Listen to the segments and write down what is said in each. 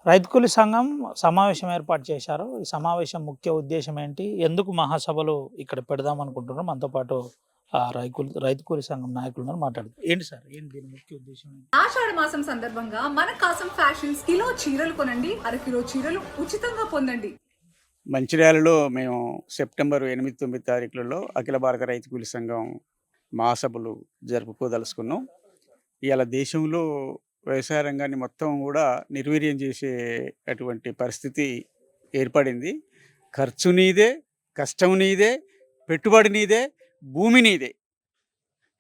రైతు కూలీ సంఘం సమావేశం ఏర్పాటు చేశారు. ఈ సమావేశం ముఖ్య ఉద్దేశ్యం ఏంటి? ఎందుకు మహాసభలు ఇక్కడ పెడదాం అనుకుంటున్నాం? మనతో పాటు రైతు కూలీ సంఘం నాయకులున్నారు మాట్లాడదాం. ఏంటి సార్? ఏంటి దీని ముఖ్య ఉద్దేశ్యం ఏంటి? ఆషాఢ మాసం సందర్భంగా మన కాసం ఫ్యాషన్స్ కిలో చీరలు కొనండి, అరకిలో చీరలు ఉచితంగా పొందండి. మంచిర్యాలలో మేము సెప్టెంబర్ 8, 9 తారీఖులలో అఖిల భారత రైతు కూలీ సంఘం మహాసభలు జరుపుకోదలుచుకున్నాం. ఇవాళ దేశంలో వ్యవసాయ రంగాన్ని మొత్తం కూడా నిర్వీర్యం చేసేటువంటి పరిస్థితి ఏర్పడింది. ఖర్చు నీదే, కష్టం నీదే, పెట్టుబడి నీదే, భూమి నీదే,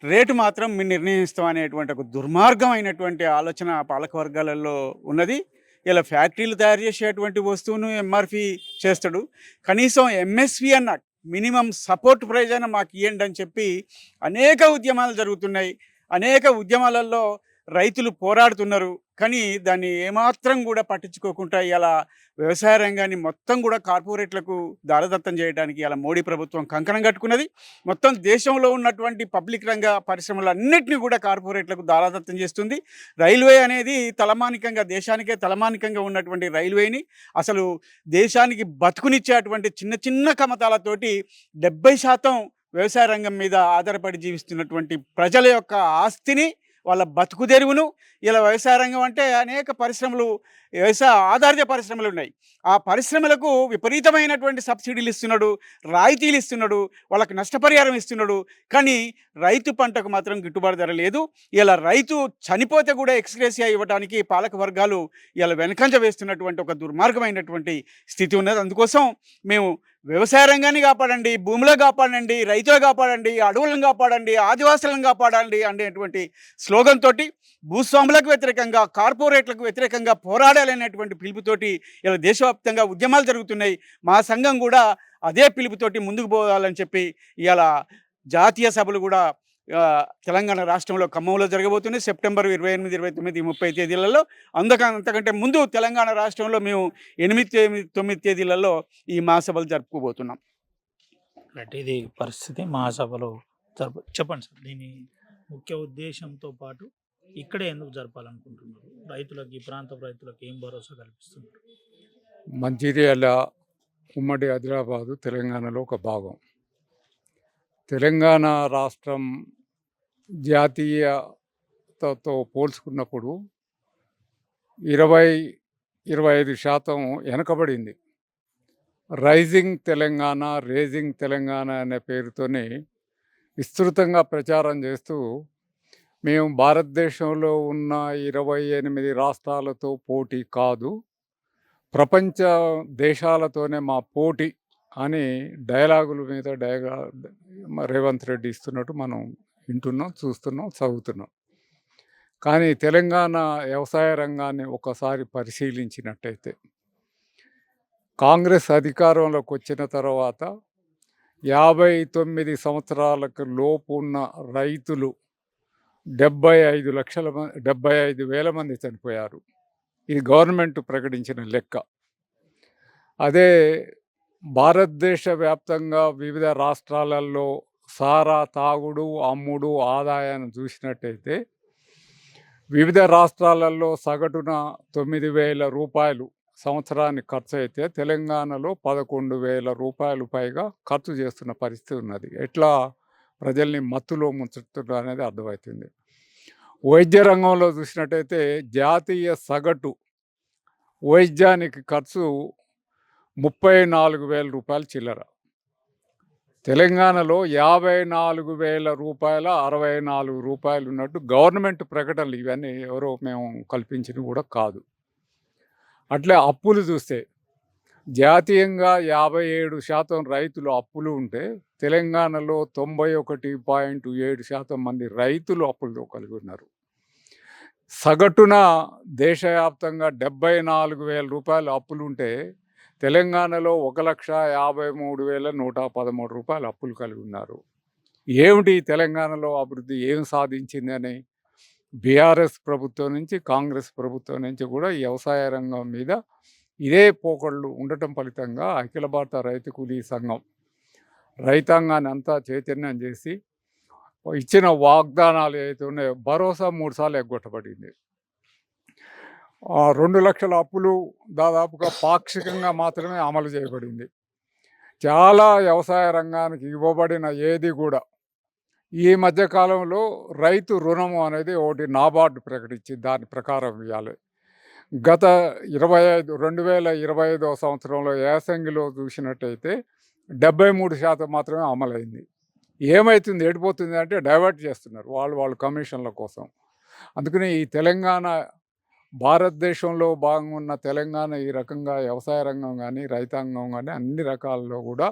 రేటు మాత్రం మేము నిర్ణయిస్తాం అనేటువంటి ఒక దుర్మార్గమైనటువంటి ఆలోచన పాలక వర్గాలలో ఉన్నది. ఇలా ఫ్యాక్టరీలు తయారు చేసేటువంటి వస్తువును ఎంఆర్పి చేస్తాడు, కనీసం ఎంఎస్పి అన్న మినిమం సపోర్ట్ ప్రైజ్ అయినా మాకు ఇవ్వండి అని చెప్పి అనేక ఉద్యమాలు జరుగుతున్నాయి. అనేక ఉద్యమాలలో రైతులు పోరాడుతున్నారు, కానీ దాన్ని ఏమాత్రం కూడా పట్టించుకోకుండా ఇలా వ్యవసాయ రంగాన్ని మొత్తం కూడా కార్పొరేట్లకు దారదత్తం చేయడానికి ఇలా మోడీ ప్రభుత్వం కంకణం కట్టుకున్నది. మొత్తం దేశంలో ఉన్నటువంటి పబ్లిక్ రంగ పరిశ్రమలన్నింటినీ కూడా కార్పొరేట్లకు దారదత్తం చేస్తుంది. రైల్వే అనేది తలమానికంగా, దేశానికే తలమానికంగా ఉన్నటువంటి రైల్వేని అసలు దేశానికి బతుకునిచ్చేటువంటి చిన్న చిన్న కమతాలతోటి 70% వ్యవసాయ రంగం మీద ఆధారపడి జీవిస్తున్నటువంటి ప్రజల యొక్క ఆస్తిని, వాళ్ళ బతుకు తెరువును, ఇలా వ్యవసాయ రంగం అంటే అనేక పరిశ్రమలు, వ్యవసాయ ఆధారిత పరిశ్రమలు ఉన్నాయి. ఆ పరిశ్రమలకు విపరీతమైనటువంటి సబ్సిడీలు ఇస్తున్నాడు, రాయితీలు ఇస్తున్నాడు, వాళ్ళకి నష్టపరిహారం ఇస్తున్నాడు. కానీ రైతు పంటకు మాత్రం గిట్టుబాటు ధర లేదు. ఇలా రైతు చనిపోతే కూడా ఎక్స్గ్రేసియా ఇవ్వడానికి పాలక వర్గాలు ఇలా వెనకంజ వేస్తున్నటువంటి ఒక దుర్మార్గమైనటువంటి స్థితి ఉన్నది. అందుకోసం మేము వ్యవసాయ రంగాన్ని కాపాడండి, భూములు కాపాడండి, రైతులు కాపాడండి, అడవులను కాపాడండి, ఆదివాసులను కాపాడండి అనేటువంటి స్లోగన్ తోటి భూస్వాములకు వ్యతిరేకంగా, కార్పొరేట్లకు వ్యతిరేకంగా పోరాడాలనేటువంటి పిలుపుతోటి ఇలా దేశవ్యాప్తంగా ఉద్యమాలు జరుగుతున్నాయి. మా సంఘం కూడా అదే పిలుపుతోటి ముందుకు పోవాలని చెప్పి ఇలా జాతీయ సభలు కూడా తెలంగాణ రాష్ట్రంలో ఖమ్మంలో జరగబోతుంది సెప్టెంబర్ 28, 29, 30 తేదీలలో. అంతకంటే ముందు తెలంగాణ రాష్ట్రంలో మేము 8, 9 తేదీలలో ఈ మహాసభలు జరుపుకోబోతున్నాం. ఇది పరిస్థితి. మహాసభలు చెప్పండి సార్, దీని ముఖ్య ఉద్దేశంతో పాటు ఇక్కడే ఎందుకు జరపాలనుకుంటున్నారు? రైతులకు, ఈ ప్రాంత రైతులకు ఏం భరోసా కల్పిస్తున్నారు? మంచిర్యాల ఉమ్మడి ఆదిలాబాదు తెలంగాణలో ఒక భాగం. తెలంగాణ రాష్ట్రం జాతీయతతో పోల్చుకున్నప్పుడు 20-25% వెనకబడింది. రైజింగ్ తెలంగాణ, రేజింగ్ తెలంగాణ అనే పేరుతోనే విస్తృతంగా ప్రచారం చేస్తూ మేము భారతదేశంలో ఉన్న 28 రాష్ట్రాలతో పోటీ కాదు, ప్రపంచ దేశాలతోనే మా పోటీ అని డైలాగుల మీద రేవంత్ రెడ్డి ఇస్తున్నట్టు మనం వింటున్నాం, చూస్తున్నాం, చదువుతున్నాం. కానీ తెలంగాణ వ్యవసాయ రంగాన్ని ఒకసారి పరిశీలించినట్టయితే కాంగ్రెస్ అధికారంలోకి వచ్చిన తర్వాత 59 సంవత్సరాలకు లోపు ఉన్న రైతులు 75,000 మంది చనిపోయారు. ఇది గవర్నమెంట్ ప్రకటించిన లెక్క. అదే భారతదేశ వ్యాప్తంగా వివిధ రాష్ట్రాలలో సారా తాగుడు, అమ్ముడు, ఆదాయాన్ని చూసినట్టయితే వివిధ రాష్ట్రాలలో సగటున 9,000 రూపాయలు సంవత్సరానికి ఖర్చు అయితే తెలంగాణలో 11,000 రూపాయలు పైగా ఖర్చు చేస్తున్న పరిస్థితి ఉన్నది. ఎట్లా ప్రజల్ని మత్తులో ముంచుతున్నారు అనేది అర్థమవుతుంది. వైద్య రంగంలో చూసినట్టయితే జాతీయ సగటు వైద్యానికి ఖర్చు 34,000 రూపాయలు చిల్లర. తెలంగాణలో 54,000 రూపాయల 64 రూపాయలు ఉన్నట్టు గవర్నమెంట్ ప్రకటనలు. ఇవన్నీ ఎవరో మేము కల్పించినవి కూడా కాదు. అట్లే అప్పులు చూస్తే జాతీయంగా 57% రైతులు అప్పులు ఉంటే తెలంగాణలో 91.7% మంది రైతులు అప్పులతో కలిగి ఉన్నారు. సగటున దేశవ్యాప్తంగా 74,000 రూపాయలు అప్పులు ఉంటే తెలంగాణలో 1,53,113 రూపాయలు అప్పులు కలిగి ఉన్నారు. ఏమిటి తెలంగాణలో అభివృద్ధి ఏం సాధించింది అని బీఆర్ఎస్ ప్రభుత్వం నుంచి, కాంగ్రెస్ ప్రభుత్వం నుంచి కూడా ఈ వ్యవసాయ రంగం మీద ఇదే పోకళ్ళు ఉండటం ఫలితంగా అఖిల భారత రైతు కూలీ సంఘం రైతాంగాన్ని అంతా చైతన్యం చేసి ఇచ్చిన వాగ్దానాలు ఏవైతే ఉన్నాయో భరోసా 3 సార్లు ఎగ్గొట్టబడింది. 2 లక్షల అప్పులు దాదాపుగా పాక్షికంగా మాత్రమే అమలు చేయబడింది. చాలా వ్యవసాయ రంగానికి ఇవ్వబడిన ఏది కూడా ఈ మధ్య కాలంలో రైతు రుణము అనేది ఒకటి నాబార్డు ప్రకటించి దాని ప్రకారం ఇవ్వాలి. గత 2025 సంవత్సరంలో యాసంగిలో చూసినట్టయితే 73% మాత్రమే అమలైంది. ఏమైతుంది, ఎడిపోతుంది అంటే డైవర్ట్ చేస్తున్నారు వాళ్ళు కమిషన్ల కోసం. అందుకని ఈ తెలంగాణ, భారతదేశంలో భాగంగా ఉన్న తెలంగాణ ఈ రకంగా వ్యవసాయ రంగం కానీ రైతాంగం కానీ అన్ని రకాల్లో కూడా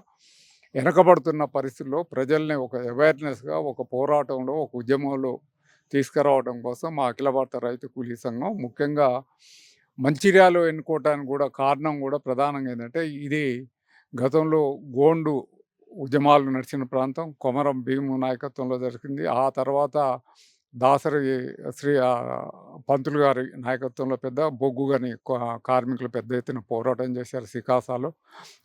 వెనకబడుతున్న పరిస్థితుల్లో ప్రజల్ని ఒక అవేర్నెస్గా, ఒక పోరాటంలో, ఒక ఉద్యమంలో తీసుకురావడం కోసం మా అఖిల భారత రైతు కూలీ సంఘం ముఖ్యంగా మంచిర్యాలు ఎన్నుకోవటానికి కూడా కారణం కూడా ప్రధానంగా ఏంటంటే ఇది గతంలో గోండు ఉద్యమాలు నడిచిన ప్రాంతం. కొమరం భీము నాయకత్వంలో జరిగింది. ఆ తర్వాత దాసరి పంతులు గారి నాయకత్వంలో పెద్ద బొగ్గు గని కార్మికులు పెద్ద ఎత్తున పోరాటం చేశారు సికాసాలో.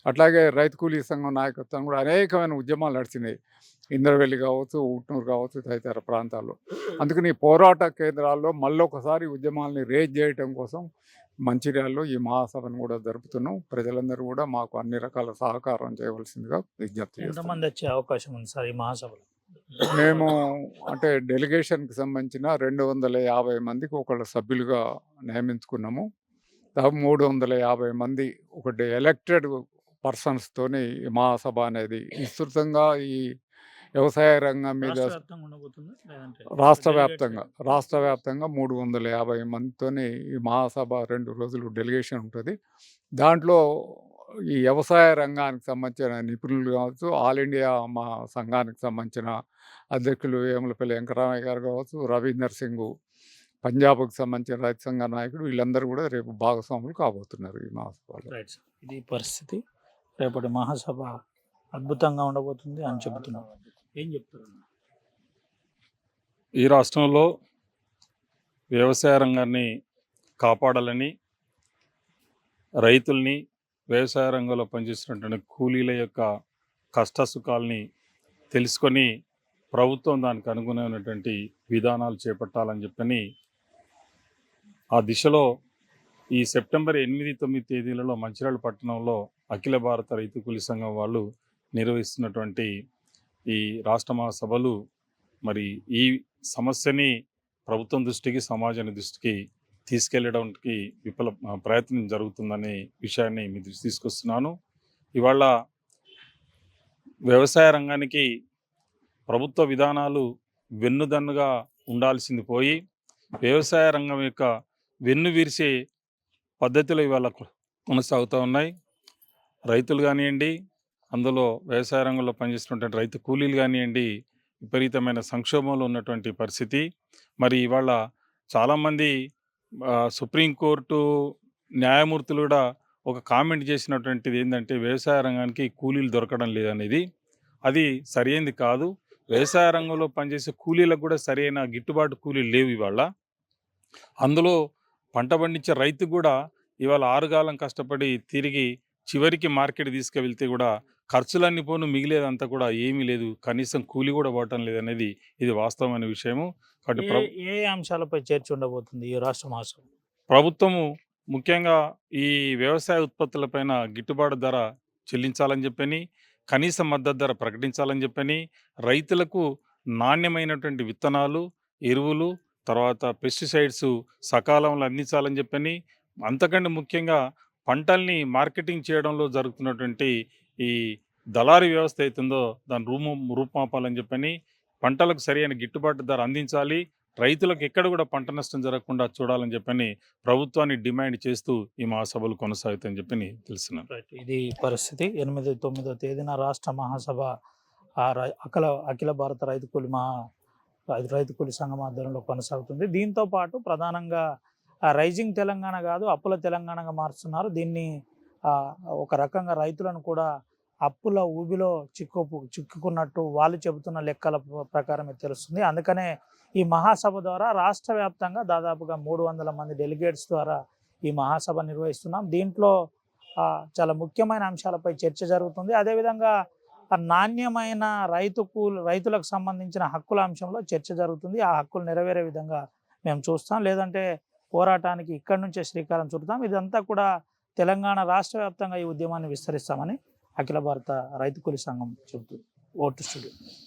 అట్లాగే రైతు కూలీ సంఘం నాయకత్వం కూడా అనేకమైన ఉద్యమాలు నడిచినాయి. ఇంద్రవెల్లి కావచ్చు, ఉట్నూరు కావచ్చు, తదితర ప్రాంతాల్లో. అందుకని ఈ పోరాట కేంద్రాల్లో మళ్ళొకసారి ఉద్యమాల్ని రేజ్ చేయటం కోసం మంచిర్యాలలో ఈ మహాసభను కూడా జరుపుతున్నాం. ప్రజలందరూ కూడా మాకు అన్ని రకాల సహకారం చేయవలసిందిగా విజ్ఞప్తి చేస్తున్నాం. ఎంతమంది వచ్చే అవకాశం ఉంది సార్ ఈ మహాసభలో? మేము అంటే డెలిగేషన్కి సంబంధించిన 250 మందికి ఒకళ్ళ సభ్యులుగా నియమించుకున్నాము. దాదాపు 350 మంది ఒకటి ఎలక్టెడ్ పర్సన్స్తోని ఈ మహాసభ అనేది విస్తృతంగా ఈ వ్యవసాయ రంగం మీద రాష్ట్ర వ్యాప్తంగా ఉండబోతుందా లేదంటే రాష్ట్ర వ్యాప్తంగా 350 మందితోని ఈ మహాసభ 2 రోజులు డెలిగేషన్ ఉంటుంది. దాంట్లో ఈ వ్యవసాయ రంగానికి సంబంధించిన నిపుణులు కావచ్చు, ఆల్ ఇండియా మా సంఘానికి సంబంధించిన అధ్యక్షులు వేములపల్లి వెంకటరామయ్య గారు కావచ్చు, రవీందర్ సింగ్ పంజాబ్కి సంబంధించిన రైతు సంఘ నాయకుడు, వీళ్ళందరూ కూడా రేపు భాగస్వాములు కాబోతున్నారు ఈ మహాసభలో. రైట్ సార్, ఇది పరిస్థితి. రేపటి మహాసభ అద్భుతంగా ఉండబోతుంది అని చెబుతున్నాం. ఏం చెప్తారు? ఈ రాష్ట్రంలో వ్యవసాయ రంగాన్ని కాపాడాలని, రైతుల్ని, వ్యవసాయ రంగంలో పనిచేస్తున్నటువంటి కూలీల యొక్క కష్టసుఖాలని తెలుసుకొని ప్రభుత్వం దానికి అనుగుణమైనటువంటి విధానాలు చేపట్టాలని చెప్పని ఆ దిశలో ఈ సెప్టెంబర్ 8, 9 తేదీలలో మంచిర్యాల పట్టణంలో అఖిల భారత రైతు కూలీ సంఘం వాళ్ళు నిర్వహిస్తున్నటువంటి ఈ రాష్ట్ర మహాసభలు మరి ఈ సమస్యని ప్రభుత్వం దృష్టికి, సమాజాన్ని దృష్టికి తీసుకెళ్ళడానికి ప్రయత్నం జరుగుతుందనే విషయాన్ని మీ దృష్టి తీసుకొస్తున్నాను. ఇవాళ వ్యవసాయ రంగానికి ప్రభుత్వ విధానాలు వెన్నుదన్నుగా ఉండాల్సింది పోయి వ్యవసాయ రంగం యొక్క వెన్ను విరిసే పద్ధతిలో ఇవాళ కొనసాగుతూ ఉన్నాయి. రైతులు కానివ్వండి, అందులో వ్యవసాయ రంగంలో పనిచేస్తున్నటువంటి రైతు కూలీలు కానివ్వండి, విపరీతమైన సంక్షోభంలో ఉన్నటువంటి పరిస్థితి. మరి ఇవాళ చాలామంది సుప్రీంకోర్టు న్యాయమూర్తులు కూడా ఒక కామెంట్ చేసినటువంటిది ఏంటంటే వ్యవసాయ రంగానికి కూలీలు దొరకడం లేదనేది. అది సరైనది కాదు. వ్యవసాయ రంగంలో పనిచేసే కూలీలకు కూడా సరైన గిట్టుబాటు కూలీలు లేవు ఇవాళ. అందులో పంట పండించే రైతు కూడా ఇవాళ 6 కాలం కష్టపడి తిరిగి చివరికి మార్కెట్ తీసుకువెళ్తే కూడా ఖర్చులన్నీ పోను, మిగిలేదంతా కూడా ఏమీ లేదు, కనీసం కూలి కూడా పోవటం లేదనేది ఇది వాస్తవమైన విషయము. కాబట్టి ఏ అంశాలపై చర్చ ఉండబోతుంది ఈ రాష్ట్ర మహాసభ? ప్రభుత్వము ముఖ్యంగా ఈ వ్యవసాయ ఉత్పత్తులపైన గిట్టుబాటు ధర చెల్లించాలని చెప్పని, కనీస మద్దతు ధర ప్రకటించాలని చెప్పని, రైతులకు నాణ్యమైనటువంటి విత్తనాలు, ఎరువులు, తర్వాత పెస్టిసైడ్స్ సకాలంలో అందించాలని చెప్పని, అంతకంటే ముఖ్యంగా పంటల్ని మార్కెటింగ్ చేయడంలో జరుగుతున్నటువంటి ఈ దళారీ వ్యవస్థ అవుతుందో దాని రూపుమాపాలని చెప్పని, పంటలకు సరైన గిట్టుబాటు ధర అందించాలి, రైతులకు ఎక్కడ కూడా పంట నష్టం జరగకుండా చూడాలని చెప్పని ప్రభుత్వాన్ని డిమాండ్ చేస్తూ ఈ మహాసభలు కొనసాగుతాయని చెప్పని తెలుస్తున్నాను. రైట్, ఇది పరిస్థితి. 8, 9 తేదీన రాష్ట్ర మహాసభ అఖిల భారత రైతు కూలీ సంఘం ఆధ్వర్యంలో కొనసాగుతుంది. దీంతో పాటు ప్రధానంగా రైజింగ్ తెలంగాణ కాదు, అప్పుల తెలంగాణగా మారుస్తున్నారు. దీన్ని ఒక రకంగా రైతులను కూడా అప్పుల ఊబిలో చిక్కుకున్నట్టు వాళ్ళు చెబుతున్న లెక్కల ప్రకారమే తెలుస్తుంది. అందుకనే ఈ మహాసభ ద్వారా రాష్ట్ర వ్యాప్తంగా దాదాపుగా 300 మంది డెలిగేట్స్ ద్వారా ఈ మహాసభ నిర్వహిస్తున్నాం. దీంట్లో చాలా ముఖ్యమైన అంశాలపై చర్చ జరుగుతుంది. అదేవిధంగా నాణ్యమైన రైతులకు సంబంధించిన హక్కుల అంశంలో చర్చ జరుగుతుంది. ఆ హక్కులు నెరవేరే విధంగా మేము చూస్తాం. లేదంటే పోరాటానికి ఇక్కడి నుంచే శ్రీకారం చుడతాం. ఇదంతా కూడా తెలంగాణ రాష్ట్ర వ్యాప్తంగా ఈ ఉద్యమాన్ని విస్తరిస్తామని అఖిల భారత రైతు కూలీ సంఘం చెబుతుంది. Vote studio.